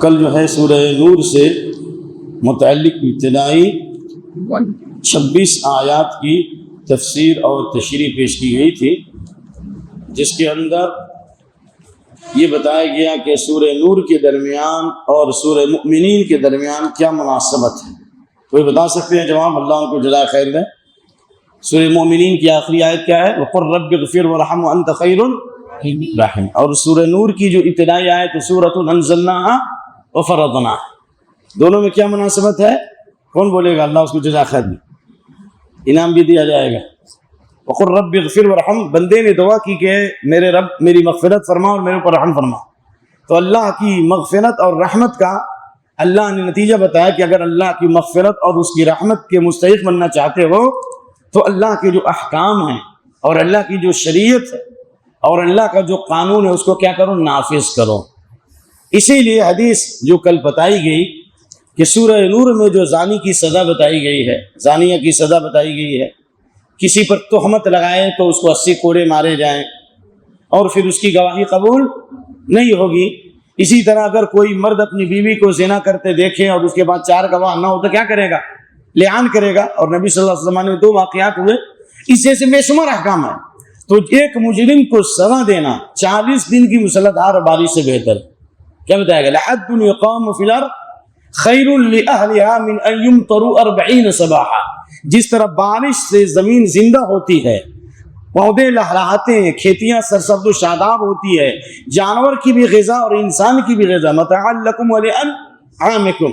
کل جو ہے سورہ نور سے متعلق ابتدائی 26 آیات کی تفسیر اور تشریح پیش کی گئی تھی، جس کے اندر یہ بتایا گیا کہ سورہ نور کے درمیان اور سورہ مؤمنین کے درمیان کیا مناسبت ہے۔ کوئی بتا سکتے ہیں جواب؟ اللہ ان کو جزائے خیر دے۔ سورہ مؤمنین کی آخری آیت کیا ہے؟ وَقُلْ رَبِّ اغْفِرْ وَارْحَمْ وَأَنْتَ خَيْرُ الرَّاحِمِينَ۔ اور سورہ نور کی جو ابتدائی آیت سورۃ انزلناها وفرضناها، دونوں میں کیا مناسبت ہے؟ کون بولے گا؟ اللہ اس کو جزائے خیر دے، انعام بھی دیا جائے گا۔ وَقُلْ رَبِّ اغْفِرْ وَارْحَمْ، بندے نے دعا کی کہ میرے رب میری مغفرت فرما اور میرے اوپر رحم فرما۔ تو اللہ کی مغفرت اور رحمت کا اللہ نے نتیجہ بتایا کہ اگر اللہ کی مغفرت اور اس کی رحمت کے مستحق بننا چاہتے ہو تو اللہ کے جو احکام ہیں اور اللہ کی جو شریعت ہے اور اللہ کا جو قانون ہے اس کو کیا کرو؟ نافذ کرو۔ اسی لیے حدیث جو کل بتائی گئی کہ سورہ نور میں جو زانی کی سزا بتائی گئی ہے، زانیہ کی سزا بتائی گئی ہے، کسی پر تہمت لگائے تو اس کو 80 کوڑے مارے جائیں اور پھر اس کی گواہی قبول نہیں ہوگی۔ اسی طرح اگر کوئی مرد اپنی بیوی کو زنا کرتے دیکھے اور اس کے بعد 4 گواہ نہ ہو تو کیا کرے گا؟ لعان کرے گا۔ اور نبی صلی اللہ علیہ وسلم میں 2 واقعات ہوئے، اس جیسے بے شمار احکام ہے۔ تو ایک مجرم کو سزا دینا 40 دن کی مسلسل بارش سے بہتر۔ کیا بتایا گا؟ لحد یقام فی الارض خیر لأہلہا من ان یمطروا 40 صباحا۔ جس طرح بارش سے زمین زندہ ہوتی ہے، پودے لہراتے ہیں، کھیتیاں سرسبز و شاداب ہوتی ہے، جانور کی بھی غذا اور انسان کی بھی غذا، متاعا لکم ولانعامکم۔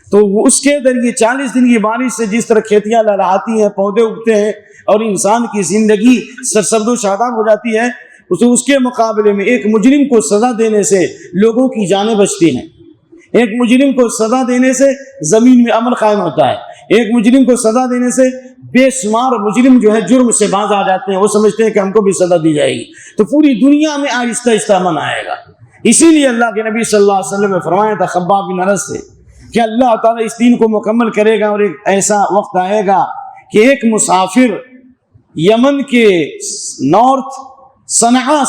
تو اس کے ذریعے 40 دن کی بارش سے جس طرح کھیتیاں لہراتی ہیں، پودے اگتے ہیں اور انسان کی زندگی سرسبز و شاداب ہو جاتی ہے، اس کے مقابلے میں ایک مجرم کو سزا دینے سے لوگوں کی جانیں بچتی ہیں۔ ایک مجرم کو سزا دینے سے زمین میں امن قائم ہوتا ہے۔ ایک مجرم کو سزا دینے سے بے شمار مجرم جو ہے جرم سے باز آ جاتے ہیں، وہ سمجھتے ہیں کہ ہم کو بھی سزا دی جائے گی، تو پوری دنیا میں آہستہ آہستہ امن آئے گا۔ اسی لیے اللہ کے نبی صلی اللہ علیہ وسلم نے فرمایا تھا خباب بن ارت سے کہ اللہ تعالیٰ اس دین کو مکمل کرے گا اور ایک ایسا وقت آئے گا کہ ایک مسافر یمن کے نارتھ صنعاء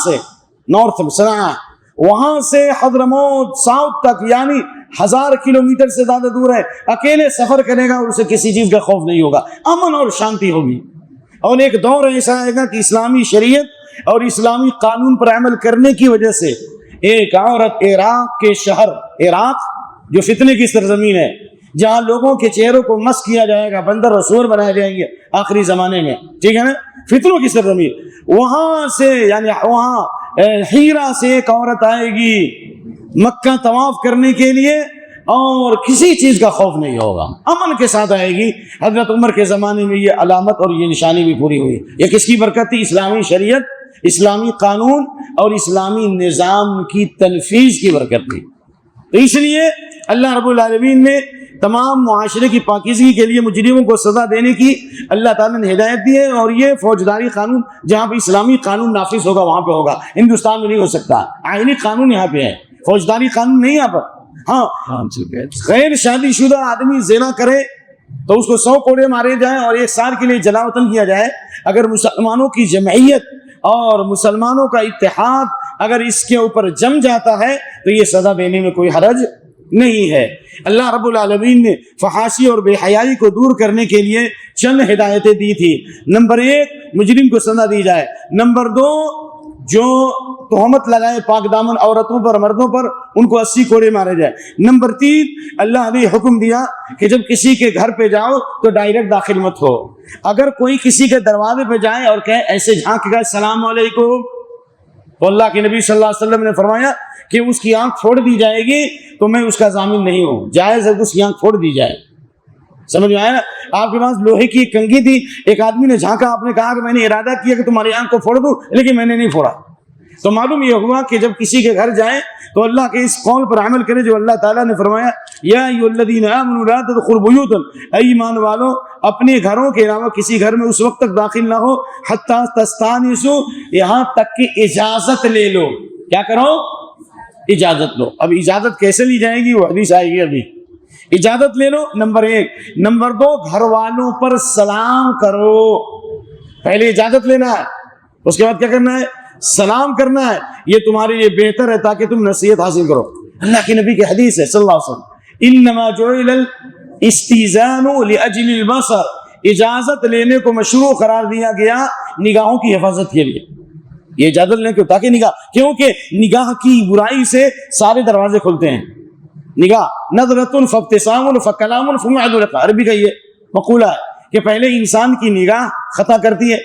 وہاں سے حضرموت ساؤتھ تک، یعنی 1000 کلومیٹر سے زیادہ دور ہے، اکیلے سفر کرے گا اور اسے کسی چیز کا خوف نہیں ہوگا، امن اور شانتی ہوگی۔ اور ایک دور ایسا آئے گا کہ اسلامی شریعت اور اسلامی قانون پر عمل کرنے کی وجہ سے ایک عورت عراق کے شہر، عراق جو فتنے کی سرزمین ہے، جہاں لوگوں کے چہروں کو مس کیا جائے گا، بندر اور سور بنائے جائیں گے آخری زمانے میں، ٹھیک ہے نا، فتنوں کی سرزمین، وہاں سے یعنی وہاں ہیرا سے ایک عورت آئے گی مکہ طواف کرنے کے لیے اور کسی چیز کا خوف نہیں ہوگا، امن کے ساتھ آئے گی۔ حضرت عمر کے زمانے میں یہ علامت اور یہ نشانی بھی پوری ہوئی۔ یہ کس کی برکت تھی؟ اسلامی شریعت، اسلامی قانون اور اسلامی نظام کی تنفیذ کی برکت تھی۔ تو اس لیے اللہ رب العالمین نے تمام معاشرے کی پاکیزگی کے لیے مجرموں کو سزا دینے کی اللہ تعالیٰ نے ہدایت دی ہے، اور یہ فوجداری قانون جہاں پہ اسلامی قانون نافذ ہوگا وہاں پہ ہوگا، ہندوستان میں نہیں ہو سکتا۔ آئینی قانون یہاں پہ ہے، فوجداری قانون نہیں یہاں پر۔ ہاں، غیر شادی شدہ آدمی زنا کرے تو اس کو 100 کوڑے مارے جائیں اور 1 سال کے لیے جلا وطن کیا جائے۔ اگر مسلمانوں کی جمعیت اور مسلمانوں کا اتحاد اگر اس کے اوپر جم جاتا ہے تو یہ سزا دینے میں کوئی حرج نہیں ہے۔ اللہ رب العالمین نے فحاشی اور بے حیائی کو دور کرنے کے لیے چند ہدایتیں دی تھی۔ نمبر 1، مجرم کو سزا دی جائے۔ نمبر 2، جو تہمت لگائے پاک دامن عورتوں پر، مردوں پر، ان کو 80 کوڑے مارے جائے۔ نمبر 3، اللہ نے حکم دیا کہ جب کسی کے گھر پہ جاؤ تو ڈائریکٹ داخل مت ہو۔ اگر کوئی کسی کے دروازے پہ جائے اور کہے ایسے جھانک گا السلام علیکم، تو اللہ کے نبی صلی اللہ علیہ وسلم نے فرمایا کہ اس کی آنکھ پھوڑ دی جائے گی، تو میں اس کا ضامن نہیں ہوں، جائز ہے اس کی آنکھ پھوڑ دی جائے۔ سمجھ میں آیا نا؟ آپ کے پاس لوہے کی ایک کنگھی تھی، ایک آدمی نے جھانکا، آپ نے کہا کہ میں نے ارادہ کیا کہ تمہاری آنکھ کو پھوڑ دوں، لیکن میں نے نہیں پھوڑا۔ تو معلوم یہ ہوا کہ جب کسی کے گھر جائیں تو اللہ کے اس قول پر عمل کرے جو اللہ تعالیٰ نے فرمایا یا ایھا الذین آمنوا لا تدخلوا بیوتا، اے ایمان والو اپنے گھروں کے علاوہ کسی گھر میں اس وقت تک داخل نہ ہو حتی تستانسوا، یہاں تک کہ اجازت لے لو۔ کیا کرو؟ اجازت لو۔ اب اجازت کیسے لی جائے گی وہ حدیث آئے گی ابھی۔ اجازت لے لو، نمبر 1۔ نمبر 2، گھر والوں پر سلام کرو۔ پہلے اجازت لینا ہے، اس کے بعد کیا کرنا ہے؟ سلام کرنا ہے۔ یہ تمہارے لیے بہتر ہے تاکہ تم نصیحت حاصل کرو۔ اللہ کے نبی کی حدیث ہے صلی اللہ علیہ وسلم، انما جعل الاستئذان لاجل البصر، اجازت لینے کو مشروع قرار دیا گیا نگاہوں کی حفاظت کے لیے. یہ اجازت لینے کیوں؟ تاکہ نگاہ، کیونکہ نگاہ کی برائی سے سارے دروازے کھلتے ہیں. نگاہ نظرۃ فابتسام فکلام فمعد لقاء، عربی کا یہ مقولہ ہے کہ پہلے انسان کی نگاہ خطا کرتی ہے،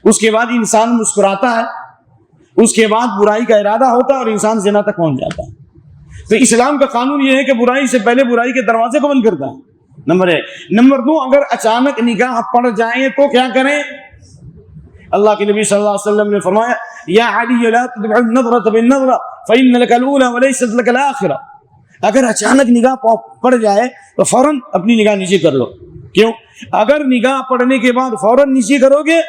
اس کے بعد انسان مسکراتا ہے، اس کے بعد برائی کا ارادہ ہوتا ہے اور انسان زنا تک پہنچ جاتا ہے. تو اسلام کا قانون یہ ہے کہ برائی سے پہلے برائی کے دروازے کو بند کرتا ہے، نمبر 1. نمبر 2، اگر اچانک نگاہ پڑ جائیں تو کیا کریں؟ اللہ کے نبی صلی اللہ علیہ وسلم نے فرمایا یا علی لا تدع النظرة بالنظرة فإن لك الأولى وليست لك الآخرة. اگر اچانک نگاہ پڑ جائے تو فوراً اپنی نگاہ نیچے کر لو. کیوں؟ اگر نگاہ پڑنے کے بعد فوراً نیچے کرو گے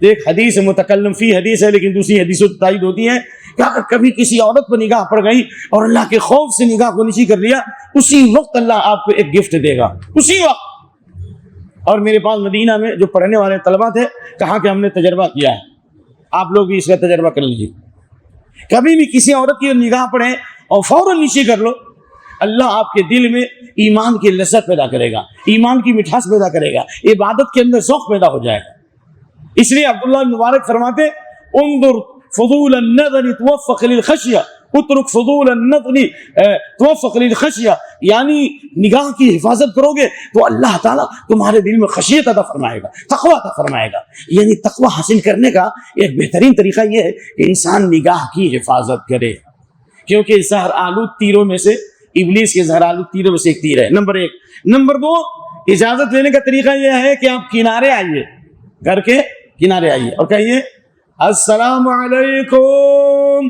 تو ایک حدیث متکلم فی حدیث ہے، لیکن دوسری حدیث تائید ہوتی ہے کہ اگر کبھی کسی عورت پر نگاہ پڑ گئی اور اللہ کے خوف سے نگاہ کو نیچے کر لیا، اسی وقت اللہ آپ کو ایک گفٹ دے گا، اسی وقت. اور میرے پاس مدینہ میں جو پڑھنے والے طلبہ تھے، کہا کہ ہم نے تجربہ کیا ہے، آپ لوگ بھی اس کا تجربہ کر لیجیے. کبھی بھی کسی عورت کی نگاہ پڑے اور فوراً نیچے کر لو، اللہ آپ کے دل میں ایمان کی لذت پیدا کرے گا، ایمان کی مٹھاس پیدا کرے گا، عبادت کے اندر ذوق پیدا ہو جائے گا. اس لیے عبداللہ بن مبارک فرماتے انظر فضول النظر توفق للخشیہ، اترک فضول النظر توفق للخشیہ، یعنی نگاہ کی حفاظت کرو گے تو اللہ تعالیٰ تمہارے دل میں خشیت عطا فرمائے گا، تقویٰ عطا فرمائے گا. یعنی تقویٰ حاصل کرنے کا ایک بہترین طریقہ یہ ہے کہ انسان نگاہ کی حفاظت کرے، کیونکہ زہر آلود تیروں میں سے، ابلیس کے زہر آلود تیروں میں سے ایک تیر ہے، نمبر 1. نمبر 2، اجازت لینے کا طریقہ یہ ہے کہ آپ کنارے آئیے، کر کے کنارے آئیے اور کہیے السلام علیکم،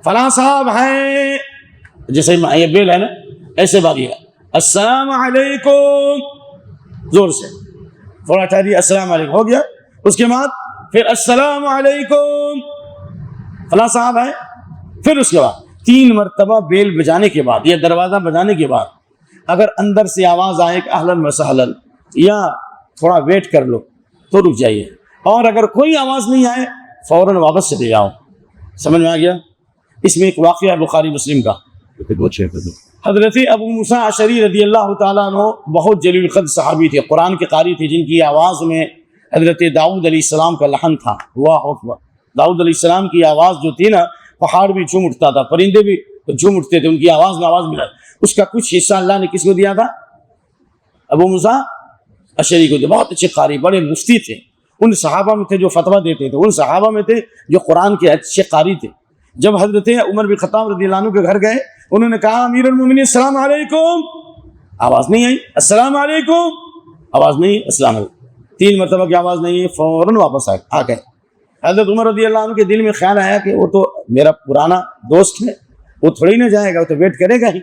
فلاں صاحب ہیں، جیسے یہ بیل ہے نا، ایسے باغیے السلام علیکم، زور سے تھوڑا ٹھہریے، السلام علیکم ہو گیا. اس کے بعد پھر السلام علیکم، فلاں صاحب ہیں. پھر اس کے بعد 3 مرتبہ بیل بجانے کے بعد یا دروازہ بجانے کے بعد اگر اندر سے آواز آئے کہ اہلاً وسہلاً یا تھوڑا ویٹ کر لو تو رک جائیے، اور اگر کوئی آواز نہیں آئے فوراً واپس چلے جاؤ. سمجھ میں آ گیا؟ اس میں ایک واقعہ ہے بخاری مسلم کا. حضرت ابو موسیٰ اشعری رضی اللہ تعالیٰ عنہ بہت جلیل القدر صحابی تھے، قرآن کے قاری تھے، جن کی آواز میں حضرت داؤد علیہ السلام کا لحن تھا. اللہ اکبر. داؤد علیہ السلام کی آواز جو تھی نا، پہاڑ بھی جھوم اٹھتا تھا، پرندے بھی جھوم اٹھتے تھے، ان کی آواز میں آواز ملا. اس کا کچھ حصہ اللہ نے کس کو دیا تھا؟ ابو موسیٰ اشعری کو دیا. بہت اچھے قاری، بڑے مفتی تھے، ان صحابہ میں تھے جو فتویٰ دیتے تھے، ان صحابہ میں تھے جو قرآن کے اچھے قاری تھے. جب حضرت عمر بن خطاب رضی اللہ عنہ کے گھر گئے، انہوں نے کہا امیر المومنین السلام علیکم، آواز نہیں آئی. السلام علیکم، آواز نہیں. السلام علیکم 3 مرتبہ کی آواز نہیں ہے، فوراً واپس آ گئے. حضرت عمر رضی اللہ عنہ کے دل میں خیال آیا کہ وہ تو میرا پرانا دوست ہے، وہ تھوڑی نہ جائے گا، وہ تو ویٹ کرے گا ہی.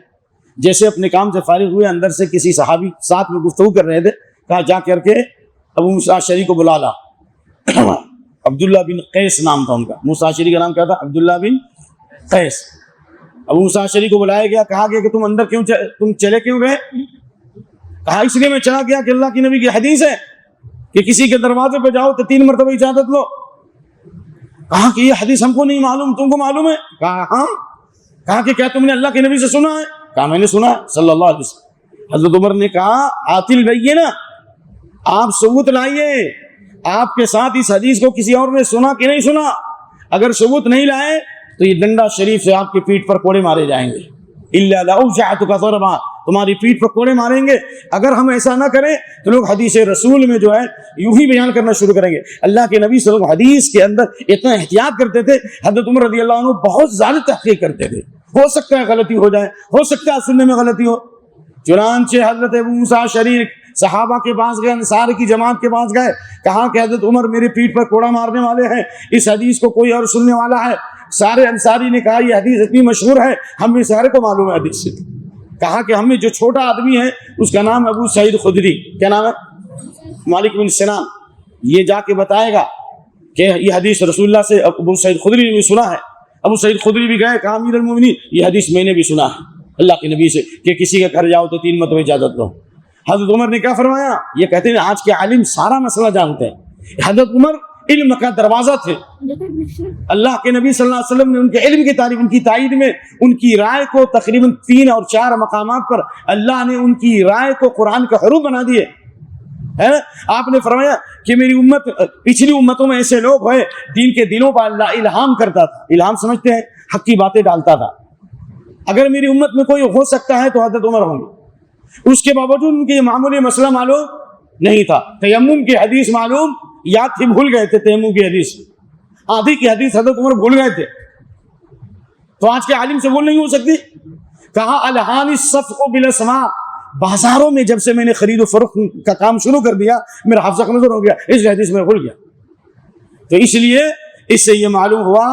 جیسے اپنے کام سے فارغ ہوئے، اندر سے کسی صحابی ساتھ میں گفتگو کر رہے تھے، کہا جا کر کے ابو موسیٰ اشعری کو بلا لا. عبداللہ بن قیس نام تھا ان کا. موسیٰ اشعری کا نام کیا تھا؟ عبداللہ بن قیس. ابو موسیٰ اشعری کو بلایا گیا، کہا گیا کہ تم اندر کیوں تم چلے کیوں گئے؟ کہا اس لیے میں چلا گیا کہ اللہ کی نبی کی حدیث ہے کہ کسی کے دروازے پہ جاؤ تو 3 مرتبہ اجازت لو. کہا کہ یہ حدیث ہم کو نہیں معلوم، تم کو معلوم ہے؟ کہا ہاں. کہا کہ کیا تم نے اللہ کے نبی سے سنا ہے؟ کہا میں نے سنا ہے صلی اللہ علیہ وسلم. حضرت عمر نے کہا عاطل بھائی نا، آپ ثبوت لائیے، آپ کے ساتھ اس حدیث کو کسی اور نے سنا کہ نہیں سنا؟ اگر ثبوت نہیں لائے تو یہ ڈنڈا شریف سے آپ کی پیٹھ پر کوڑے مارے جائیں گے. الا لأوجعتک ضربا، تمہاری پیٹھ پر کوڑے ماریں گے. اگر ہم ایسا نہ کریں تو لوگ حدیث رسول میں جو ہے یوں ہی بیان کرنا شروع کریں گے. اللہ کے نبی صلی اللہ علیہ وسلم حدیث کے اندر اتنا احتیاط کرتے تھے. حضرت عمر رضی اللہ عنہ بہت زیادہ تحقیق کرتے تھے، ہو سکتا ہے غلطی ہو جائے، ہو سکتا ہے سننے میں غلطی ہو. چنانچہ حضرت ابو موسیٰ اشعری صحابہ کے پاس گئے، انصار کی جماعت کے پاس گئے، کہا کہ حضرت عمر میری پیٹھ پر کوڑا مارنے والے ہیں، اس حدیث کو کوئی اور سننے والا ہے؟ سارے انصاری نے کہا یہ حدیث اتنی مشہور ہے ہم سارے کو معلوم ہے حدیث سے. کہا کہ ہم میں جو چھوٹا آدمی ہے اس کا نام ابو سعید خدری، کیا نام ہے؟ مالک بن سنان. یہ جا کے بتائے گا کہ یہ حدیث رسول اللہ سے ابو سعید خدری نے بھی سنا ہے. ابو سعید خدری بھی گئے، کہا امیر المومنین یہ حدیث میں نے بھی سنا ہے اللہ کے نبی سے کہ کسی کے گھر جاؤ تو 3 مرتبہ اجازت دو. حضرت عمر نے کیا فرمایا؟ یہ کہتے ہیں آج کے عالم سارا مسئلہ جانتے ہیں. حضرت عمر علم کا دروازہ تھے. اللہ کے نبی صلی اللہ علیہ وسلم نے ان کے علم کی تعریف، ان کی تائید میں ان کی رائے کو تقریباً 3 اور 4 مقامات پر اللہ نے ان کی رائے کو قرآن کا حروف بنا دیے. آپ نے فرمایا کہ میری امت پچھلی امتوں میں ایسے لوگ ہوئے جن کے دلوں پر اللہ الہام کرتا تھا. الہام سمجھتے ہیں؟ حق کی باتیں ڈالتا تھا. اگر میری امت میں کوئی ہو سکتا ہے تو حضرت عمر ہوں گے. اس کے باوجود ان کے معمولی مسئلہ معلوم نہیں تھا. تیمم کی حدیث معلوم یاد تھی، بھول گئے تھے. تیمم کی حدیث آدھی کی حدیث حضرت عمر بھول گئے تھے. تو آج کے عالم سے بول نہیں ہو سکتی. کہا الہان الصفق بالاسماء. بازاروں میں جب سے میں نے خرید و فروخت کا کام شروع کر دیا میرا حافظہ کمزور ہو گیا، اس حدیث میں بھول گیا. تو اس لیے اس سے یہ معلوم ہوا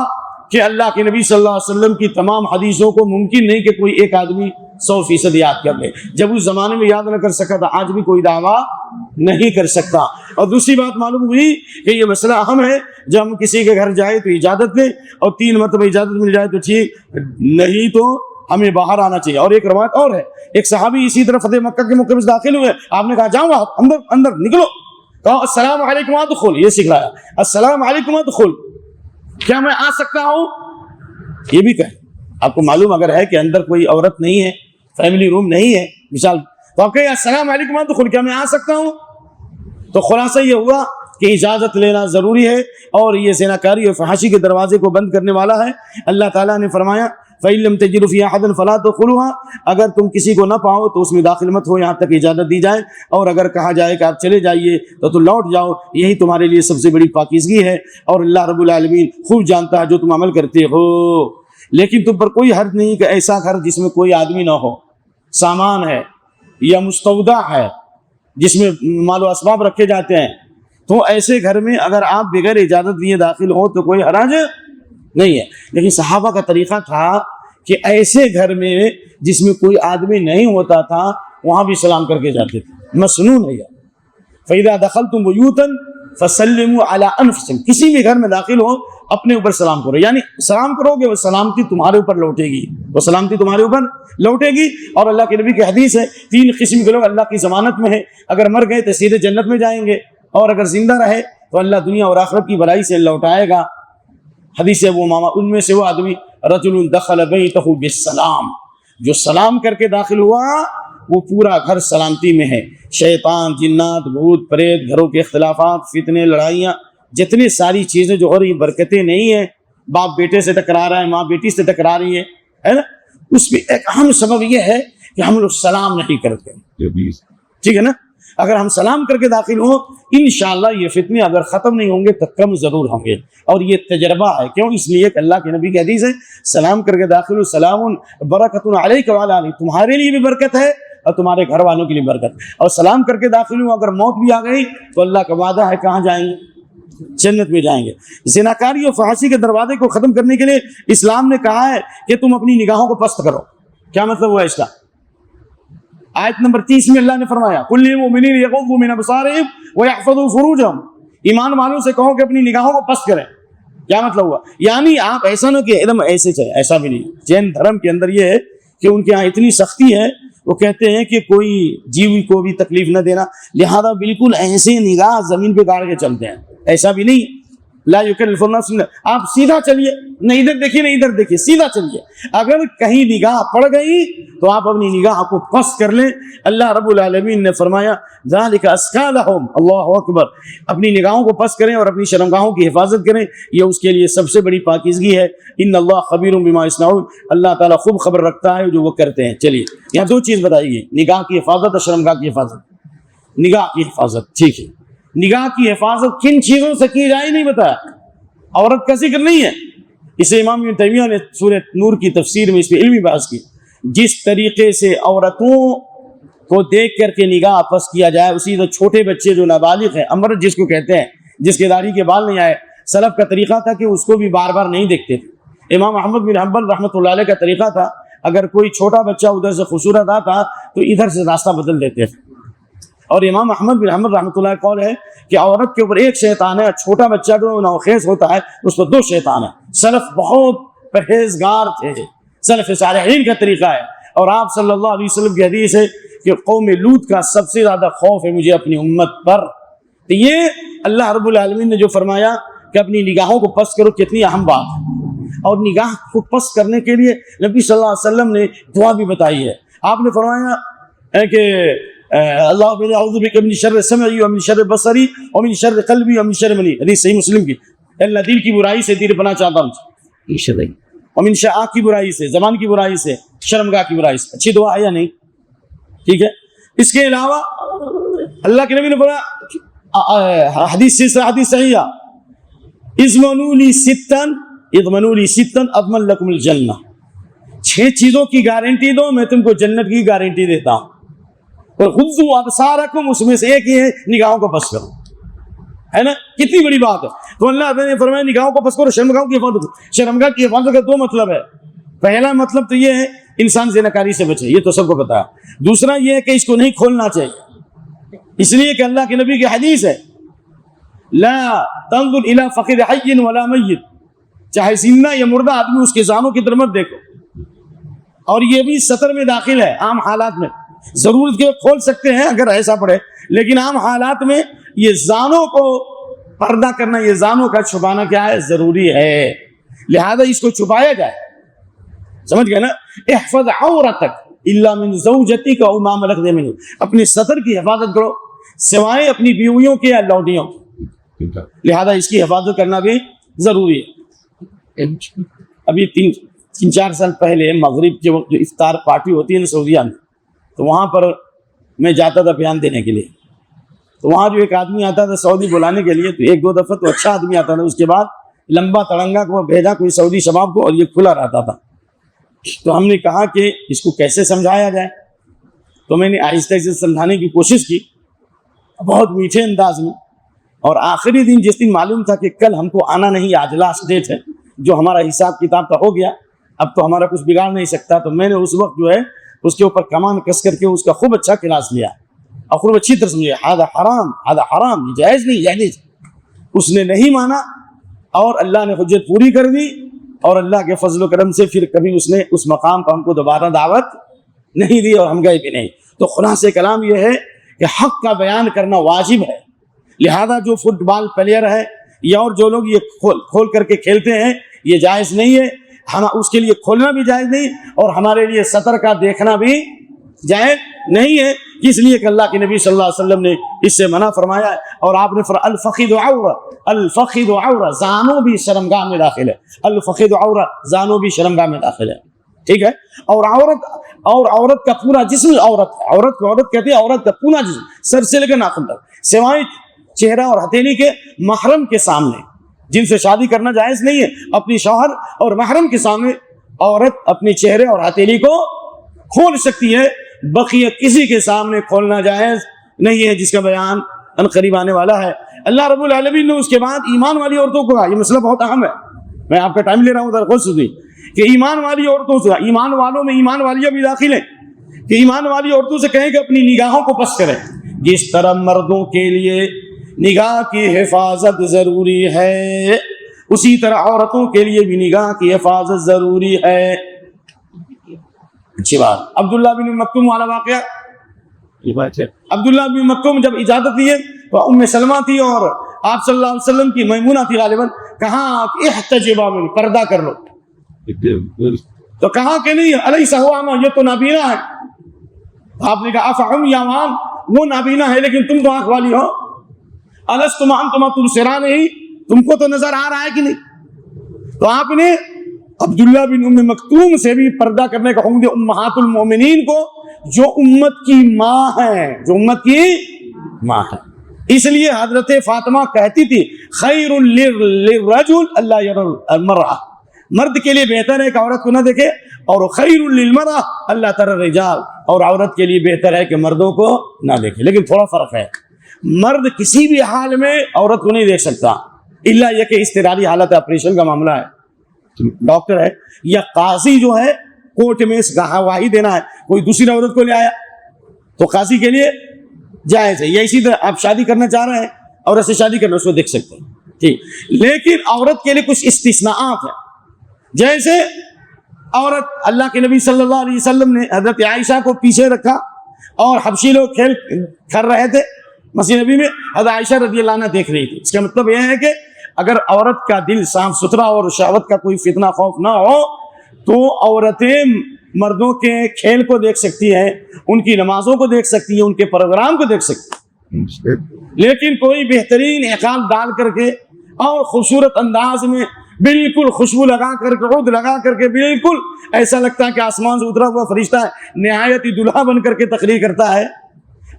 کہ اللہ کے نبی صلی اللہ علیہ وسلم کی تمام حدیثوں کو ممکن نہیں کہ کوئی ایک آدمی 100% یاد کر لے. جب اس زمانے میں یاد نہ کر سکا تھا، آج بھی کوئی دعویٰ نہیں کر سکتا. اور دوسری بات معلوم ہوئی کہ یہ مسئلہ اہم ہے. جب ہم کسی کے گھر جائے تو اجازت دیں، اور 3 مرتبہ اجازت مل جائے تو ٹھیک، نہیں تو ہمیں باہر آنا چاہیے. اور ایک روایت اور ہے، ایک صحابی اسی طرح فتح مکہ کے موقع میں داخل ہوئے. آپ نے کہا جاؤ اندر اندر نکلو. کہا السلام علیکم ادخل. یہ سکھلایا السلام علیکم ادخل. کیا میں آ سکتا ہوں؟ یہ بھی کہیں. آپ کو معلوم اگر ہے کہ اندر کوئی عورت نہیں ہے، فیملی روم نہیں ہے مثال، تو آپ کہیں السلام علیکم ادخل، کیا میں آ سکتا ہوں؟ تو خلاصہ یہ ہوا کہ اجازت لینا ضروری ہے، اور یہ زناکاری اور فحاشی کے دروازے کو بند کرنے والا ہے. اللہ تعالیٰ نے فرمایا فَإِن لَّمْ تَجِدُوا فِيهَا أَحَدًا فَلَا تَدْخُلُوهَا. اگر تم کسی کو نہ پاؤ تو اس میں داخل مت ہو یہاں تک اجازت دی جائے. اور اگر کہا جائے کہ آپ چلے جائیے تو لوٹ جاؤ، یہی تمہارے لیے سب سے بڑی پاکیزگی ہے. اور اللہ رب العالمین خوب جانتا ہے جو تم عمل کرتے ہو. لیکن تم پر کوئی حرج نہیں کہ ایسا گھر جس میں کوئی آدمی نہ ہو، سامان ہے یا مستودع ہے جس میں مال و اسباب رکھے جاتے ہیں، تو ایسے گھر میں اگر آپ بغیر اجازت دیے داخل ہو تو کوئی حرج نہیں ہے. لیکن صحابہ کا طریقہ تھا کہ ایسے گھر میں جس میں کوئی آدمی نہیں ہوتا تھا وہاں بھی سلام کر کے جاتے تھے. مسنون ہے. فَإِذَا دَخَلْتُمْ بُيُوتًا فَسَلِّمُوا عَلَىٰ أَنفُسِكُمْ. کسی بھی گھر میں داخل ہو اپنے اوپر سلام کرو، یعنی سلام کرو گے وہ سلامتی تمہارے اوپر لوٹے گی، وہ سلامتی تمہارے اوپر لوٹے گی. اور اللہ کے نبی کی حدیث ہے 3 قسم کے لوگ اللہ کی ضمانت میں ہیں. اگر مر گئے تو سیدھے جنت میں جائیں گے، اور اگر زندہ رہے تو اللہ دنیا اور آخرت کی بھلائی سے لوٹائے گا. حدیث ہے وہ ماما، ان میں سے وہ آدمی رجل دخل بیتہ بالسلام، جو سلام کر کے داخل ہوا وہ پورا گھر سلامتی میں ہے. شیطان، جنات، بھوت پریت، گھروں کے اختلافات، فتنے، لڑائیاں، جتنی ساری چیزیں جو ہو رہی برکتیں نہیں ہیں. باپ بیٹے سے ٹکرا رہا ہے، ماں بیٹی سے ٹکرا رہی ہے نا. اس میں ایک اہم سبب یہ ہے کہ ہم لوگ سلام نہیں کرتے. ٹھیک ہے نا. اگر ہم سلام کر کے داخل ہوں انشاءاللہ یہ فتنے اگر ختم نہیں ہوں گے تو کم ضرور ہوں گے. اور یہ تجربہ ہے. کیوں؟ اس لیے کہ اللہ کے نبی کی حدیث ہے سلام کر کے داخل ہو سلام برکت علیک وعلی علیک، تمہارے لیے بھی برکت ہے اور تمہارے گھر والوں کے لیے برکت. اور سلام کر کے داخل ہوں اگر موت بھی آ گئی تو اللہ کا وعدہ ہے کہاں جائیں گے؟ جنت میں جائیں گے. زناکاری اور فحاشی کے دروازے کو ختم کرنے کے لیے اسلام نے کہا ہے کہ تم اپنی نگاہوں کو پست کرو. کیا مطلب ہوا اس کا؟ آیت نمبر 30 میں اللہ نے فرمایا قُلْ لِلْمُؤْمِنِينَ يَغُضُّوا مِنْ أَبْصَارِهِمْ وَيَحْفَظُوا فُرُوجَهُمْ. ایمان والوں سے کہو کہ اپنی نگاہوں کو پست کریں. کیا مطلب ہوا؟ یعنی آپ ایسا نہ کہ ایک دم ایسے چلے، ایسا بھی نہیں. جین دھرم کے اندر یہ ہے کہ ان کے یہاں اتنی سختی ہے، وہ کہتے ہیں کہ کوئی جیوی کو بھی تکلیف نہ دینا، لہذا بالکل ایسے نگاہ زمین پہ گاڑ کے چلتے ہیں. ایسا بھی نہیں لا یکلف نفس، آپ سیدھا چلیے، نہ ادھر دیکھیے نہ ادھر دیکھیے، سیدھا چلیے. اگر کہیں نگاہ پڑ گئی تو آپ اپنی نگاہ کو پست کر لیں. اللہ رب العالمین نے فرمایا ذالک ازکی لہم، اللہ اکبر، اپنی نگاہوں کو پست کریں اور اپنی شرمگاہوں کی حفاظت کریں، یہ اس کے لیے سب سے بڑی پاکیزگی ہے. ان اللہ خبیر بما یصنعون، اللہ تعالیٰ خوب خبر رکھتا ہے جو وہ کرتے ہیں. چلیے یہاں 2 چیز بتائی گئی، نگاہ کی حفاظت اور شرمگاہ کی حفاظت. نگاہ کی حفاظت ٹھیک ہے، نگاہ کی حفاظت کن چیزوں سے کی جائے نہیں بتایا، عورت کا ذکر نہیں ہے. اسے امام ابن تیمیہ نے سورہ نور کی تفسیر میں اس پہ علمی بحث کی. جس طریقے سے عورتوں کو دیکھ کر کے نگاہ پست کیا جائے، اسی طرح چھوٹے بچے جو نابالغ ہیں، امر جس کو کہتے ہیں، جس کے داڑھی کے بال نہیں آئے، سلف کا طریقہ تھا کہ اس کو بھی بار بار نہیں دیکھتے تھے. امام احمد بن حنبل رحمۃ اللہ علیہ کا طریقہ تھا اگر کوئی چھوٹا بچہ ادھر سے خوبصورت آتا تو ادھر سے راستہ بدل دیتے تھے. اور امام احمد بن حنبل رحمۃ اللہ کا قول ہے کہ عورت کے اوپر 1 شیطان ہے، چھوٹا بچہ جو نوخیز ہوتا ہے اس پر 2 شیطان ہیں. سلف بہت پرہیزگار تھے، سلف صالحین کا طریقہ ہے. اور آپ صلی اللہ علیہ وسلم کی حدیث ہے کہ قوم لوط کا سب سے زیادہ خوف ہے مجھے اپنی امت پر. تو یہ اللہ رب العالمین نے جو فرمایا کہ اپنی نگاہوں کو پست کرو، کتنی اہم بات ہے، اور نگاہ کو پست کرنے کے لیے نبی صلی اللہ علیہ وسلم نے دعا بھی بتائی ہے. آپ نے فرمایا کہ اللہ اعوذ بک من شر سمعی ومن شر بصری ومن شر قلبی ومن شر منی، حدیث صحیح مسلم کی. اللہ دل کی برائی سے تیرے پناہ چاہتا ہوں، ومن شر آنکھ کی برائی سے، زبان کی برائی سے، شرمگاہ کی برائی سے. اچھی دعا ہے یا نہیں؟ ٹھیک ہے. اس کے علاوہ اللہ کے نبی نے فرمایا حدیث صحیح، اضمنوا لی ستن اضمن لکم الجنہ، 6 چیزوں کی گارنٹی دو، میں تم کو جنت کی گارنٹی دیتا ہوں. اور غضوا ابصارکم، اس میں سے ایک ہی ہے نگاہوں کو پس کرو، ہے نا؟ کتنی بڑی بات ہے. تو اللہ نے فرمایا نگاہوں کو پس کرو، شرمگاہوں کی حفاظت. شرمگاہ کی حفاظت کا 2 مطلب ہے. پہلا مطلب تو یہ ہے انسان زناکاری سے بچے، یہ تو سب کو پتا ہے. دوسرا یہ ہے کہ اس کو نہیں کھولنا چاہیے، اس لیے کہ اللہ کے نبی کی حدیث ہے لا تنظر الى فخذ حی ولا میت، چاہے زندہ یا مردہ آدمی اس کے زانوں کی طرف مت دیکھو. اور یہ بھی سطر میں داخل ہے. عام حالات میں ضرورت کے کھول سکتے ہیں اگر ایسا پڑے، لیکن عام حالات میں یہ زانوں کو پردہ کرنا، یہ زانوں کا چھپانا کیا ہے؟ ضروری ہے. لہذا اس کو چھپایا جائے. سمجھ گئے نا؟ احفظ عورتک الا من زوجتک او ما ملکت یمینک، اپنی سطر کی حفاظت کرو سوائے اپنی بیویوں کے یا لوڈیوں. لہذا اس کی حفاظت کرنا بھی ضروری ہے. ابھی 3-4 سال پہلے مغرب کے وقت جو افطار پارٹی ہوتی ہے نا سعودیہ میں، تو وہاں پر میں جاتا تھا بیان دینے کے لیے. تو وہاں جو ایک آدمی آتا تھا سعودی بلانے کے لیے، تو 1-2 دفعہ تو اچھا آدمی آتا تھا، اس کے بعد لمبا تڑنگا کو بھیجا کوئی سعودی شباب کو، اور یہ کھلا رہتا تھا. تو ہم نے کہا کہ اس کو کیسے سمجھایا جائے. تو میں نے آہستہ سے سمجھانے کی کوشش کی بہت میٹھے انداز میں. اور آخری دن جس دن معلوم تھا کہ کل ہم کو آنا نہیں، آج لاسٹ ڈیٹ ہے، جو ہمارا حساب کتاب کا ہو گیا، اب تو ہمارا کچھ بگاڑ نہیں سکتا. تو میں نے اس وقت جو ہے اس کے اوپر کمان کس کر کے اس کا خوب اچھا کلاس لیا اور خوب اچھی طرح سمجھا ہذا حرام، یہ جائز نہیں، جائز. اس نے نہیں مانا اور اللہ نے حجت پوری کر دی. اور اللہ کے فضل و کرم سے پھر کبھی اس نے اس مقام پر ہم کو دوبارہ دعوت نہیں دی اور ہم گئے بھی نہیں. تو خلاصہ کلام یہ ہے کہ حق کا بیان کرنا واجب ہے. لہذا جو فٹ بال پلیئر ہے یا اور جو لوگ یہ کھول کر کے کھیلتے ہیں، یہ جائز نہیں ہے. ہم اس کے لیے کھولنا بھی جائز نہیں، اور ہمارے لیے سطر کا دیکھنا بھی جائز نہیں ہے. اس لیے کہ اللہ کے نبی صلی اللہ علیہ وسلم نے اس سے منع فرمایا ہے. اور آپ نے فرمایا الفخذ عورہ، الفخذ عورہ، زانو بھی شرمگاہ میں داخل ہے. الفخذ عورہ، زانو بھی شرمگاہ میں داخل ہے. ٹھیک ہے. اور عورت کا پورا جسم عورت ہے. عورت کو عورت کہتے ہیں، عورت کا پورا جسم سر سے لے کر ناخن تک، سوائے چہرہ اور ہتھیلی کے محرم کے سامنے، جن سے شادی کرنا جائز نہیں ہے. اپنی شوہر اور محرم کے سامنے عورت اپنے چہرے اور ہتھیلی کو کھول سکتی ہے، بقیہ کسی کے سامنے کھولنا جائز نہیں ہے، جس کا بیان ان قریب آنے والا ہے. اللہ رب العالمین نے اس کے بعد ایمان والی عورتوں کو کہا. یہ مسئلہ بہت اہم ہے، میں آپ کا ٹائم لے رہا ہوں درخواست سے کہ ایمان والی عورتوں سے، ایمان والوں میں ایمان والیاں بھی داخل ہیں، کہ ایمان والی عورتوں سے کہیں کہ اپنی نگاہوں کو پس کریں. جس طرح مردوں کے لیے نگاہ کی حفاظت ضروری ہے، اسی طرح عورتوں کے لیے بھی نگاہ کی حفاظت ضروری ہے. اچھی بات. عبداللہ بن مکتوم والا واقعہ، عبداللہ بن مکتوم جب اجازت لیے تو ام سلمہ تھی اور آپ صلی اللہ علیہ وسلم کی میمونہ تھی غالباً، کہاں احتجبا من، پردہ کر لو. تو کہاں کہ نہیں الیس هو اعمی، یہ تو نابینا ہے. آپ نے کہا افعم یا مان، وہ نابینا ہے لیکن تم تو آنکھ والی ہو. الستم انتم تبصران، ہی تم کو تو نظر آ رہا ہے کہ نہیں. تو آپ نے عبداللہ بن ام مکتوم سے بھی پردہ کرنے کا حکم دیا، امہات المومنین کو، جو امت کی ماں ہے، جو امت کی ماں ہے. اس لیے حضرت فاطمہ کہتی تھی خیر للرجل اللہ یرى المرأة، مرد کے لیے بہتر ہے کہ عورت کو نہ دیکھے، اور خیر للمرأة اللہ ترى الرجال، اور عورت کے لیے بہتر ہے کہ مردوں کو نہ دیکھے. لیکن تھوڑا فرق ہے، مرد کسی بھی حال میں عورت کو نہیں دیکھ سکتا، الا یہ کہ اضطراری حالت آپریشن کا معاملہ ہے، ڈاکٹر ہے یا قاضی جو ہے کورٹ میں گواہی دینا ہے، کوئی دوسری عورت کو لے آیا تو قاضی کے لیے جائز ہے. یا اسی طرح آپ شادی کرنا چاہ رہے ہیں، عورت سے شادی کرنا، اس کو دیکھ سکتے ہیں. ٹھیک. لیکن عورت کے لیے کچھ استثناءات ہیں. جیسے عورت، اللہ کے نبی صلی اللہ علیہ وسلم نے حضرت عائشہ کو پیچھے رکھا اور حبشی لوگ کھیل کر رہے تھے، مسجد نبی میں حضرت عائشہ رضی اللہ عنہ دیکھ رہی تھی. اس کا مطلب یہ ہے کہ اگر عورت کا دل صاف ستھرا اور شہوت کا کوئی فتنہ خوف نہ ہو تو عورتیں مردوں کے کھیل کو دیکھ سکتی ہیں, ان کی نمازوں کو دیکھ سکتی ہیں, ان کے پروگرام کو دیکھ سکتی ہیں. لیکن کوئی بہترین عقال ڈال کر کے اور خوبصورت انداز میں بالکل خوشبو لگا کر کے, عود لگا کر کے, بالکل ایسا لگتا ہے کہ آسمان سے اترا ہوا فرشتہ ہے, نہایت ہی دلہا بن کر کے تقریر کرتا ہے,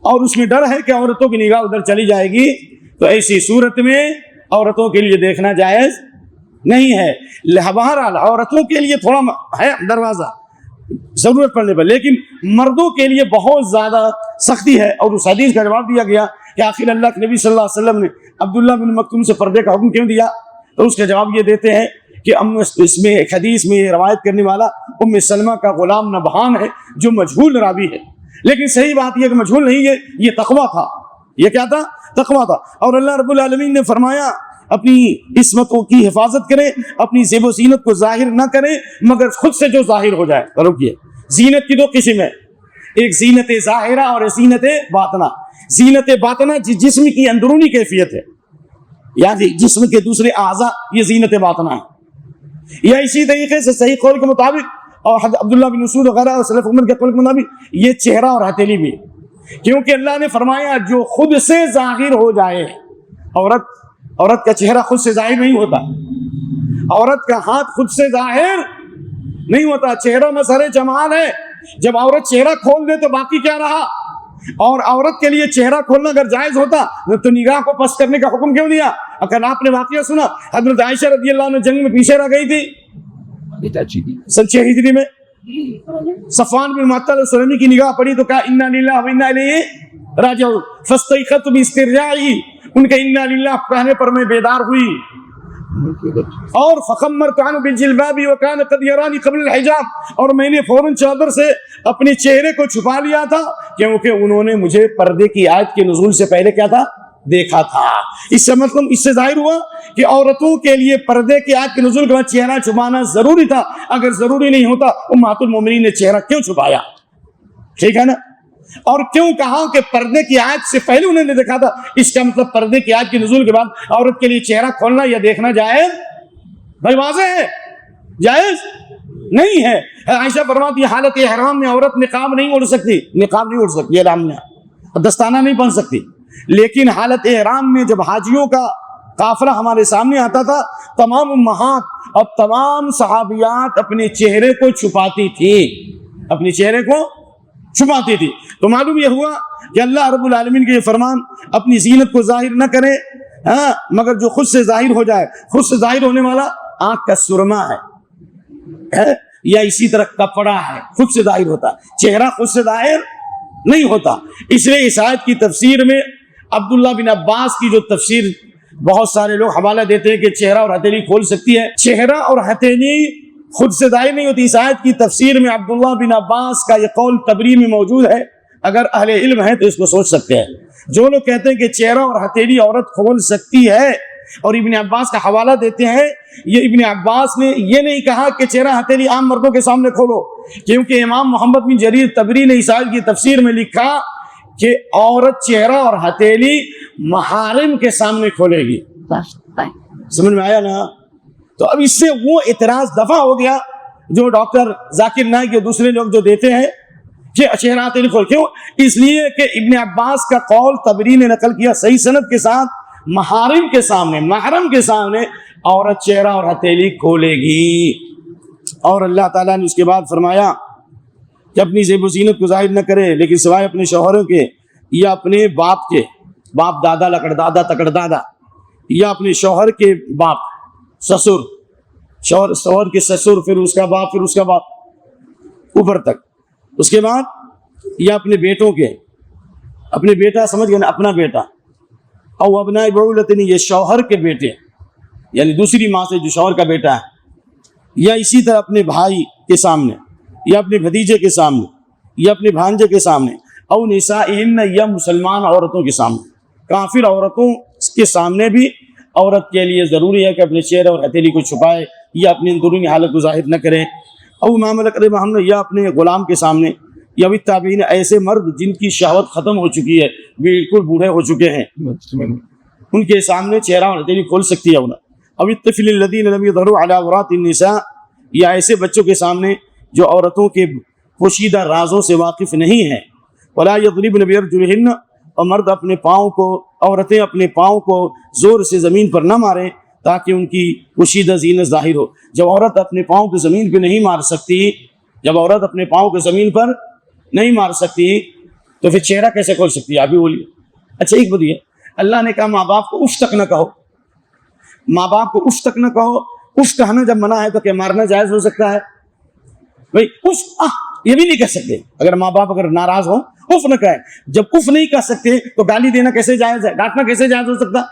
اور اس میں ڈر ہے کہ عورتوں کی نگاہ ادھر چلی جائے گی, تو ایسی صورت میں عورتوں کے لیے دیکھنا جائز نہیں ہے. بہرحال عورتوں کے لیے تھوڑا ہے دروازہ ضرورت پڑنے پر, لیکن مردوں کے لیے بہت زیادہ سختی ہے. اور اس حدیث کا جواب دیا گیا کہ آخر اللہ کے نبی صلی اللہ علیہ وسلم نے عبداللہ بن مکتوم سے پردے کا حکم کیوں دیا, تو اس کا جواب یہ دیتے ہیں کہ اس میں ایک حدیث میں روایت کرنے والا ام سلمہ کا غلام نبہان ہے جو مجہول راوی ہے, لیکن صحیح بات یہ کہ مجہول نہیں ہے, یہ تقویٰ تھا. یہ کیا تھا؟ تقویٰ تھا. اور اللہ رب العالمین نے فرمایا اپنی عصمتوں کی حفاظت کریں, اپنی زیب و زینت کو ظاہر نہ کریں مگر خود سے جو ظاہر ہو جائے. رکیے, زینت کی دو قسم ہے, ایک زینت ظاہرہ اور زینت باطنہ. زینت باطنہ جسم کی اندرونی کیفیت ہے, یعنی جسم کے دوسرے اعضاء, یہ زینت باطنہ ہے. یا اسی طریقے سے صحیح قول کے مطابق اور عبداللہ بن مسعود وغیرہ اور سلف امت کے قول کے مطابق یہ چہرہ اور ہتھیلی بھی, کیونکہ اللہ نے فرمایا جو خود سے ظاہر ہو جائے. عورت کا چہرہ خود سے ظاہر نہیں ہوتا, عورت کا ہاتھ خود سے ظاہر نہیں ہوتا. چہرہ مظہر جمال ہے, جب عورت چہرہ کھول دے تو باقی کیا رہا. اور عورت کے لیے چہرہ کھولنا اگر جائز ہوتا تو نگاہ کو پست کرنے کا حکم کیوں دیا؟ اگر آپ نے واقعہ سنا, حضرت عائشہ رضی اللہ عنہ جنگ میں پیچھے رہ گئی تھی سن 6 ہجری میں, صفوان بن معطل سلمی کی نگاہ پڑی تو کہا انا للہ و انا الیہ راجعون, فاستیقظت باسترجاعی, ان کے انا للہ کہنے پر میں بیدار ہوئی. اور فخمرت عنہ بالجلباب وکان قد یرانی قبل الحجاب, اور میں نے فوراً چادر سے اپنے چہرے کو چھپا لیا تھا کیونکہ انہوں نے مجھے پردے کی آیت کے نزول سے پہلے کیا تھا, دیکھا تھا. اس سے مطلب اس سے ظاہر ہوا کہ عورتوں کے لیے پردے کی آیت کے نزول کے بعد چہرہ چھپانا ضروری تھا. اگر ضروری نہیں ہوتا امہات المومنین نے چہرہ کیوں چھپایا؟ ٹھیک ہے نا. اور کیوں کہا کہ پردے کی آیت سے پہلے انہوں نے دیکھا تھا؟ اس کا مطلب پردے کی آیت کے نزول کے بعد عورت کے لیے چہرہ کھولنا یا دیکھنا جائز بھائی واضح ہے, جائز نہیں ہے. عائشہ فرماتی ہے حالت احرام میں عورت نقاب نہیں اوڑھ سکتی, نقاب نہیں اوڑھ سکتی, احرام میں دستانہ نہیں پہن سکتی. لیکن حالت احرام میں جب حاجیوں کا قافلہ ہمارے سامنے آتا تھا, تمام امہات اور تمام صحابیات اپنے چہرے کو چھپاتی تھی, اپنے چہرے کو چھپاتی تھی. تو معلوم یہ ہوا کہ اللہ رب العالمین کے یہ فرمان اپنی زینت کو ظاہر نہ کرے مگر جو خود سے ظاہر ہو جائے. خود سے ظاہر ہونے والا آنکھ کا سرما ہے یا اسی طرح کپڑا ہے, خود سے ظاہر ہوتا ہے, چہرہ خود سے ظاہر نہیں ہوتا. اس لیے اس آیت کی تفسیر میں عبداللہ بن عباس کی جو تفسیر بہت سارے لوگ حوالہ دیتے ہیں کہ چہرہ اور ہتھیلی کھول سکتی ہے, چہرہ اور ہتھیلی خود سے ظاہر نہیں ہوتی. اس آیت کی تفسیر میں عبداللہ بن عباس کا یہ قول تبری میں موجود ہے, اگر اہل علم ہیں تو اس کو سوچ سکتے ہیں. جو لوگ کہتے ہیں کہ چہرہ اور ہتھیلی عورت کھول سکتی ہے اور ابن عباس کا حوالہ دیتے ہیں, یہ ابن عباس نے یہ نہیں کہا کہ چہرہ ہتھیلی عام مردوں کے سامنے کھولو, کیونکہ امام محمد بن جریر تبری نے اس آیت کی تفسیر میں لکھا کہ عورت چہرہ اور ہتھیلی محارم کے سامنے کھولے گی. سمجھ میں آیا نا؟ تو اب اس سے وہ اعتراض دفع ہو گیا جو ڈاکٹر ذاکر نائک یا دوسرے لوگ جو دیتے ہیں کہ چہرہ ہتھیلی کھول. کیوں؟ اس لیے کہ ابن عباس کا قول تبری نے نقل کیا صحیح سند کے ساتھ, محارم کے سامنے, محرم کے سامنے عورت چہرہ اور ہتھیلی کھولے گی. اور اللہ تعالیٰ نے اس کے بعد فرمایا کہ اپنی زیب و زینت کو ظاہر نہ کرے لیکن سوائے اپنے شوہروں کے یا اپنے باپ کے, باپ دادا لکڑ دادا تکڑ دادا, یا اپنے شوہر کے باپ سسر, شوہر کے سسر, پھر اس کا باپ, پھر اس کا باپ اوپر تک, اس کے بعد یا اپنے بیٹوں کے, اپنے بیٹا سمجھ گئے نا, اپنا بیٹا, او ابناء بعولتنی, یہ شوہر کے بیٹے یعنی دوسری ماں سے جو شوہر کا بیٹا ہے, یا اسی طرح اپنے بھائی کے سامنے یا اپنے بھتیجے کے سامنے یا اپنے بھانجے کے سامنے, او نسائہن, یا مسلمان عورتوں کے سامنے. کافر عورتوں کے سامنے بھی عورت کے لیے ضروری ہے کہ اپنے چہرے اور ہتھیلی کو چھپائے یا اپنی اندرونی حالت کو ظاہر نہ کرے. او امام القرب ہم نے, یا اپنے غلام کے سامنے, یا بھی تابعین, ایسے مرد جن کی شہوت ختم ہو چکی ہے, بالکل بوڑھے ہو چکے ہیں، ان کے سامنے چہرہ اور ہتھیلی کھول سکتی ہے انہیں. اب الطفل الذین لم یظہروا علی عورات النساء، یا ایسے بچوں کے سامنے جو عورتوں کے پوشیدہ رازوں سے واقف نہیں ہیں. ولا یضربن بارجلہن، اور مرد اپنے پاؤں کو، عورتیں اپنے پاؤں کو زور سے زمین پر نہ ماریں تاکہ ان کی پوشیدہ زینت ظاہر ہو. جب عورت اپنے پاؤں کو زمین پہ نہیں مار سکتی، جب عورت اپنے پاؤں کو زمین پر نہیں مار سکتی تو پھر چہرہ کیسے کھول سکتی ہے؟ آپ ہی بولیے. اچھا ایک بتائیے، اللہ نے کہا ماں باپ کو اف تک نہ کہو، ماں باپ کو اف تک نہ کہو. اف کہنا جب منع ہے تو کیا مارنا جائز ہو سکتا ہے؟ بھائی اف یہ بھی نہیں کہہ سکتے. اگر ماں باپ اگر ناراض ہوں اف نہ کہیں. جب اف نہیں کہہ سکتے تو گالی دینا کیسے جائز ہے؟ ڈانٹنا کیسے جائز ہو سکتا؟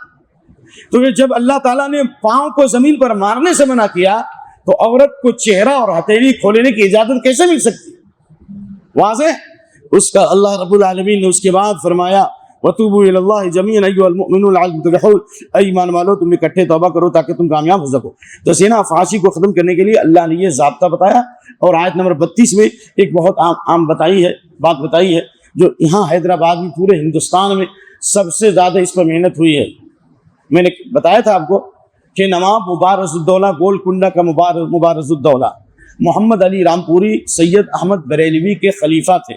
تو جب اللہ تعالیٰ نے پاؤں کو زمین پر مارنے سے منع کیا تو عورت کو چہرہ اور ہتھیلی کھولنے کی اجازت کیسے مل سکتی؟ واضح. اس کا اللہ رب العالمین نے اس کے بعد فرمایا وَتُوبُوا إِلَى اللَّهِ جَمِيعًا أَيُّهَا الْمُؤْمِنُونَ لَعَلَّكُمْ تُفْلِحُونَ، اے ایمان والو تم اکٹھے توبہ کرو تاکہ تم کامیاب ہو سکو. تو زنا فحاشی کو ختم کرنے کے لیے اللہ نے یہ ضابطہ بتایا، اور آیت نمبر 32 میں ایک بہت عام بات بتائی ہے جو یہاں حیدرآباد میں پورے ہندوستان میں سب سے زیادہ اس پر محنت ہوئی ہے. میں نے بتایا تھا آپ کو کہ نواب مبارز الدولہ گولکنڈہ کا مبارز الدولہ محمد علی رامپوری سید احمد بریلوی کے خلیفہ تھے،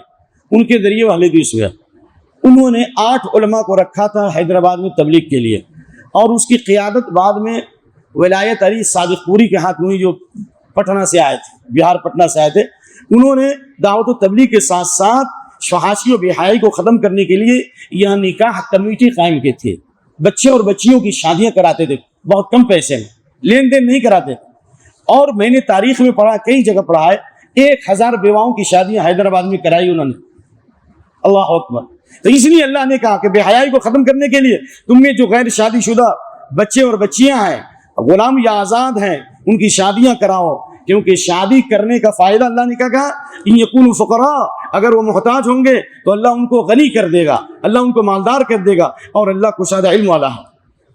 ان کے ذریعے اہل حدیث ہوئے. انہوں نے 8 علماء کو رکھا تھا حیدرآباد میں تبلیغ کے لیے، اور اس کی قیادت بعد میں ولایت علی صادق پوری کے ہاتھ میں جو پٹنہ سے آئے تھے، بہار پٹنہ سے آئے تھے. انہوں نے دعوت و تبلیغ کے ساتھ ساتھ فحاشی و بے حیائی کو ختم کرنے کے لیے یہاں نکاح کمیٹی قائم کی تھی. بچے اور بچیوں کی شادیاں کراتے تھے بہت کم پیسے میں، لین دین نہیں کراتے. اور میں نے تاریخ میں پڑھا، کئی جگہ پڑھا ہے، 1000 بیواؤں کی شادیاں حیدرآباد میں کرائی انہوں نے. اللہ اکبر. تو اس لیے اللہ نے کہا کہ بے حیائی کو ختم کرنے کے لیے تم میں جو غیر شادی شدہ بچے اور بچیاں ہیں، غلام یا آزاد ہیں، ان کی شادیاں کراؤ، کیونکہ شادی کرنے کا فائدہ اللہ نے کہا ان یکونوا فقراء، اگر وہ محتاج ہوں گے تو اللہ ان کو غنی کر دے گا، اللہ ان کو مالدار کر دے گا، اور اللہ کشادہ علم والا ہے.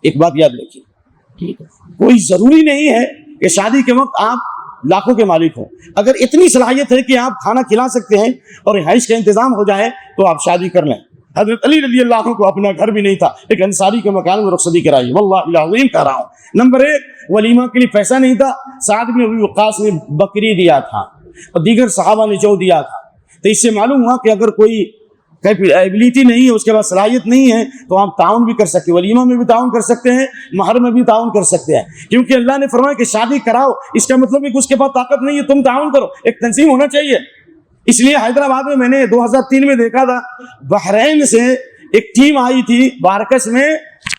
ایک بات یاد رکھیے، کوئی ضروری نہیں ہے کہ شادی کے وقت آپ لاکھوں کے مالک ہوں. اگر اتنی صلاحیت ہے کہ آپ کھانا کھلا سکتے ہیں اور رہائش کا انتظام ہو جائے تو آپ شادی کر لیں. حضرت علی رضی اللہ عنہ کو اپنا گھر بھی نہیں تھا، ایک انصاری کے مکان میں رخصتی کرائی. واللہ العظیم کہہ رہا ہوں. نمبر 1، ولیمہ کے لیے پیسہ نہیں تھا، سعد بن ابی وقاص نے بکری دیا تھا اور دیگر صحابہ نے جو دیا تھا. تو اس سے معلوم ہوا کہ اگر کوئی ایبلٹی نہیں ہے، اس کے بعد صلاحیت نہیں ہے، تو آپ تعاون بھی کر سکتے ہیں، ولیمہ میں بھی تعاون کر سکتے ہیں، مہر میں بھی تعاون کر سکتے ہیں. کیونکہ اللہ نے فرمایا کہ شادی کراؤ، اس کا مطلب ہے کہ اس کے پاس طاقت نہیں ہے، تم تعاون کرو، ایک تنظیم ہونا چاہیے. اس لیے حیدرآباد میں نے 2003 میں دیکھا تھا، بحرین سے ایک ٹیم آئی تھی بارکس میں،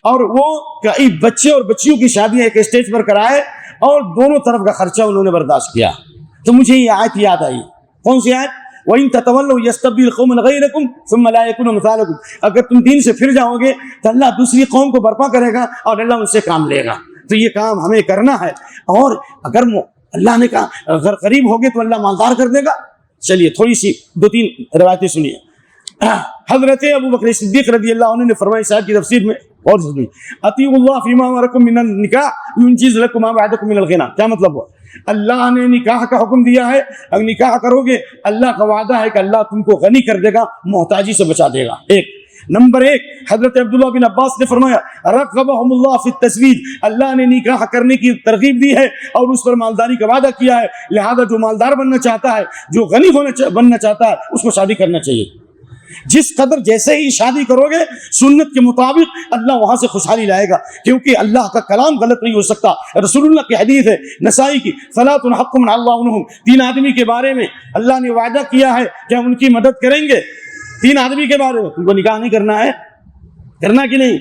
اور وہ کئی بچے اور بچیوں کی شادیاں ایک اسٹیج پر کرائے، اور دونوں طرف کا خرچہ انہوں نے برداشت کیا. تو مجھے یہ آیت یاد آئی. کون سی آیت؟ وَإِن تَتَوَلَّوْا يَسْتَبْدِلْ قَوْمًا غَيْرَكُمْ ثُمَّ لَا يَكُونُوا أَمْثَالَكُمْ. اگر تم دین سے پھر جاؤ گے تو اللہ دوسری قوم کو برپا کرے گا اور اللہ ان سے کام لے گا. تو یہ کام ہمیں کرنا ہے. اور اگر اللہ نے کہا اگر قریب ہوگے تو اللہ مالدار کر دے گا. چلیے تھوڑی سی 2-3 روایتیں سنیے. حضرت ابو بکر صدیق رضی اللہ عنہ نے فرمایا صاحب کی تفسیر میں، اور سنیے، اطیعوا اللہ فیما امرکم من النکاح ینجز لکم ما بعدکم من الغنا. کیا مطلب ہوا؟ اللہ نے نکاح کا حکم دیا ہے، اگر نکاح کرو گے اللہ کا وعدہ ہے کہ اللہ تم کو غنی کر دے گا، محتاجی سے بچا دے گا. نمبر 1، حضرت عبداللہ بن عباس نے فرمایا رغبہم اللہ فی التزویج، اللہ نے نکاح کرنے کی ترغیب دی ہے اور اس پر مالداری کا وعدہ کیا ہے. لہذا جو مالدار بننا چاہتا ہے، جو غنی بننا چاہتا ہے، اس کو شادی کرنا چاہیے. جس قدر جیسے ہی شادی کرو گے سنت کے مطابق اللہ وہاں سے خوشحالی لائے گا، کیونکہ اللہ کا کلام غلط نہیں ہو سکتا. رسول اللہ کی حدیث ہے نسائی کی، ثلاث حق من اللہ عنہم، 3 آدمی کے بارے میں اللہ نے وعدہ کیا ہے کہ ہم ان کی مدد کریں گے. 3 آدمی کے بارے میں تم کو نکاح نہیں کرنا ہے، کرنا کہ نہیں؟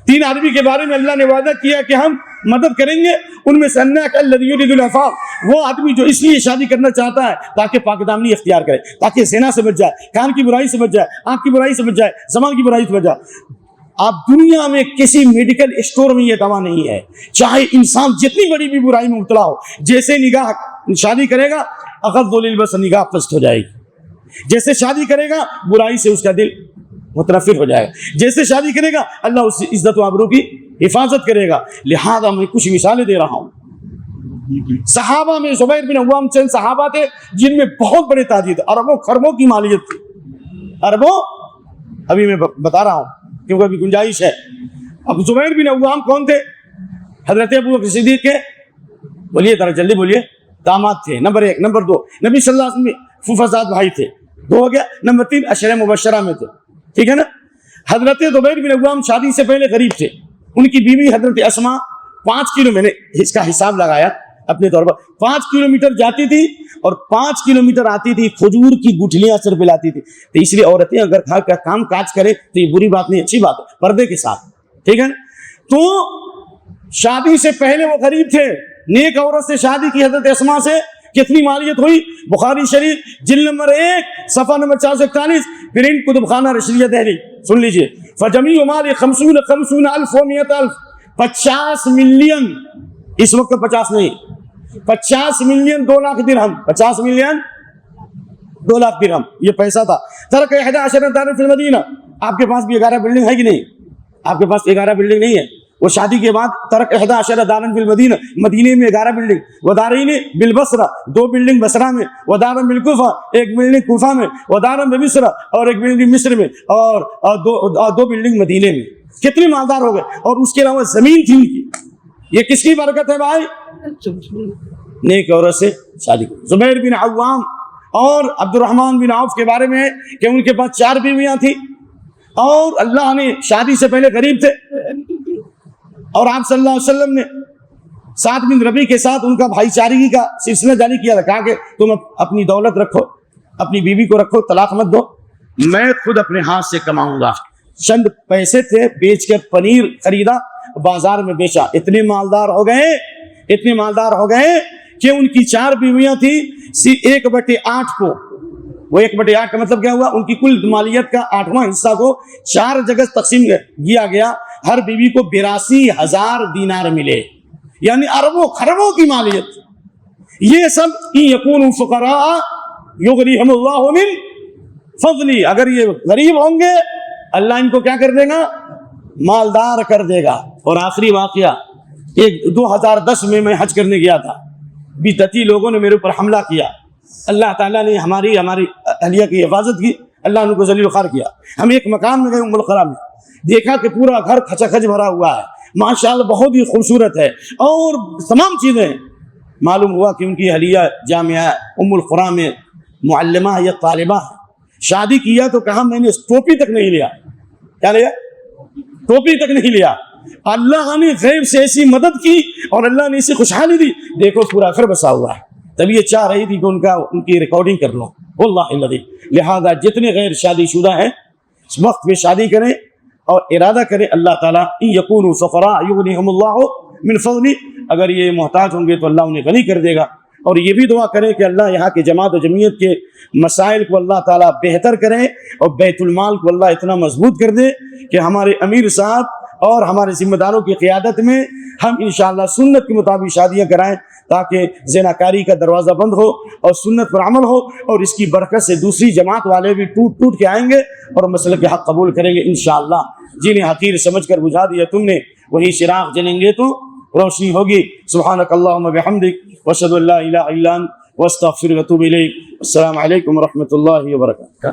3 آدمی کے بارے میں اللہ نے وعدہ کیا کہ ہم مدد کریں گے. ان میں سے انک الذی یرید العفاف، وہ آدمی جو اس لیے شادی کرنا چاہتا ہے تاکہ پاک دامنی اختیار کرے، تاکہ زنا سے بچ جائے، کان کی برائی سے بچ جائے، آنکھ کی برائی سے بچ جائے، زبان کی برائی سے بچ جائے. آپ دنیا میں کسی میڈیکل اسٹور میں یہ دوا نہیں ہے، چاہے انسان جتنی بڑی بھی برائی میں مبتلا ہو، جیسے نگاہ شادی کرے گا اغض للبصر، نگاہ پست ہو جائے گی. جیسے شادی کرے گا برائی سے اس کا دل متنفر ہو جائے گا. جیسے شادی کرے گا اللہ اس عزت و آبرو کی حفاظت کرے گا. لہذا میں کچھ مثالیں دے رہا ہوں. صحابہ میں زبیر بن عوام چند صحابہ تھے جن میں بہت بڑے تاجر تھے، اربوں خربوں کی مالیت تھی، اربوں ابھی میں بتا رہا ہوں کیونکہ ابھی گنجائش ہے. اب زبیر بن عوام کون تھے؟ حضرت ابو بکر صدیق کے بولیے ذرا جلدی بولیے داماد تھے. نمبر 1. نمبر 2 نبی صلی اللہ علیہ وسلم پھوپھزاد بھائی تھے. 2 ہو گیا. نمبر 3 عشرہ مبشرہ میں تھے. ٹھیک ہے نا. حضرت زبیر بن عوام شادی سے پہلے غریب تھے. ان کی بیوی حضرت اسما 5 کلو، میں نے اس کا حساب لگایا اپنے طور پر، 5 کلومیٹر جاتی تھی اور 5 کلومیٹر آتی تھی، کھجور کی گٹھلیاں سر پہ لاتی تھی. تو اس لیے عورتیں اگر کام کاج کرے تو یہ بری بات نہیں، اچھی بات ہے، پردے کے ساتھ. ٹھیک ہے نا. تو شادی سے پہلے وہ غریب تھے. نیک عورت سے شادی کی حضرت اسما سے، کتنی مالیت ہوئی؟ بخاری شریف جلد نمبر 1 صفحہ نمبر 441، پرنٹ کتب خانہ رشیدیہ دہلی. سن لیجئے. فجمیع مال 50,000 50 ملین، اس وقت 50 نہیں، 50 ملین 2 لاکھ درہم، 50 ملین 2 لاکھ درہم یہ پیسہ تھا. ترک 11 دار فی المدینہ. آپ کے پاس بھی 11 بلڈنگ ہے کہ نہیں؟ آپ کے پاس 11 بلڈنگ نہیں ہے. وہ شادی کے بعد ترک 11 دارن فی المدینہ، مدینے میں 11 بلڈنگ، ودارین بالبصرہ 2 بلڈنگ بصرہ میں، ودارن بالکوفہ 1 بلڈنگ کوفہ میں، ودارن بمصر اور 1 بلڈنگ مصر میں، اور 2 بلڈنگ مدینے میں. کتنے مالدار ہو گئے. اور اس کے علاوہ زمین تھی ان کی. یہ کس کی برکت ہے بھائی؟ نیک عورت سے شادی کی. زبیر بن عوام اور عبد الرحمن بن عوف کے بارے میں کہ ان کے پاس 4 بیویاں تھیں اور اللہ نے شادی سے پہلے غریب تھے، اور آپ صلی اللہ علیہ وسلم نے سعد بن ربیع کے ساتھ ان کا بھائی چارگی کا سلسلہ جاری کیا تھا. کہا کہ تم اپنی دولت رکھو، اپنی بیوی کو رکھو، طلاق مت دو، میں خود اپنے ہاتھ سے کماؤں گا. چند پیسے تھے، بیچ کر پنیر خریدا، بازار میں بیچا. اتنے مالدار ہو گئے کہ ان کی 4 بیویاں تھیں. 1/8 کو، وہ 1/8 کا مطلب کیا ہوا؟ ان کی کل مالیت کا 8واں حصہ کو 4 جگہ تقسیم کیا گیا. ہر بیوی کو 82,000 دینار ملے، یعنی اربوں خربوں کی مالیت. یہ سب یکونوا فقراء یغنیہم اللہ من فضلی. اگر یہ غریب ہوں گے اللہ ان کو کیا کر دے گا؟ مالدار کر دے گا. اور آخری واقعہ، 2010 میں حج کرنے گیا تھا. بدعتی لوگوں نے میرے اوپر حملہ کیا. اللہ تعالیٰ نے ہماری اہلیہ کی حفاظت کی، اللہ نے ان کو ذلیل و خوار کیا. ہم ایک مقام میں گئے ام القری میں، دیکھا کہ پورا گھر کھچا کھچ بھرا ہوا ہے، ماشاءاللہ بہت ہی خوبصورت ہے اور تمام چیزیں. معلوم ہوا کہ ان کی اہلیہ جامعہ ام القری میں معلمہ یا طالبہ ہے. شادی کیا تو کہا میں نے ٹوپی تک نہیں لیا. کیا لیا؟ ٹوپی تک نہیں لیا. اللہ نے غیب سے ایسی مدد کی اور اللہ نے ایسی خوشحالی دی. دیکھو پورا گھر بسا ہوا ہے. تب یہ چاہ رہی تھی کہ ان کی ریکارڈنگ کر لو. واللہ الذی. لہذا جتنے غیر شادی شدہ ہیں اس وقت میں شادی کریں اور ارادہ کریں اللہ تعالیٰ یکونوا فقراء یغنیہم اللہ من فضلی. اگر یہ محتاج ہوں گے تو اللہ انہیں غنی کر دے گا. اور یہ بھی دعا کریں کہ اللہ یہاں کے جماعت و جمعیت کے مسائل کو اللہ تعالیٰ بہتر کریں اور بیت المال کو اللہ اتنا مضبوط کر دے کہ ہمارے امیر صاحب اور ہمارے ذمہ داروں کی قیادت میں ہم انشاءاللہ سنت کے مطابق شادیاں کرائیں، تاکہ زناکاری کا دروازہ بند ہو اور سنت پر عمل ہو. اور اس کی برکت سے دوسری جماعت والے بھی ٹوٹ کے آئیں گے اور مسئلے کے حق قبول کریں گے انشاءاللہ. جنہیں حقیر سمجھ کر بجھا دیا تم نے وہی چراغ جلیں گے تو روشنی ہوگی. سبحانک اللہم بحمدک واشہد ان لا الہ الا انت واستغفرک واتوب الیک. السلام علیکم ورحمۃ اللہ وبرکاتہ.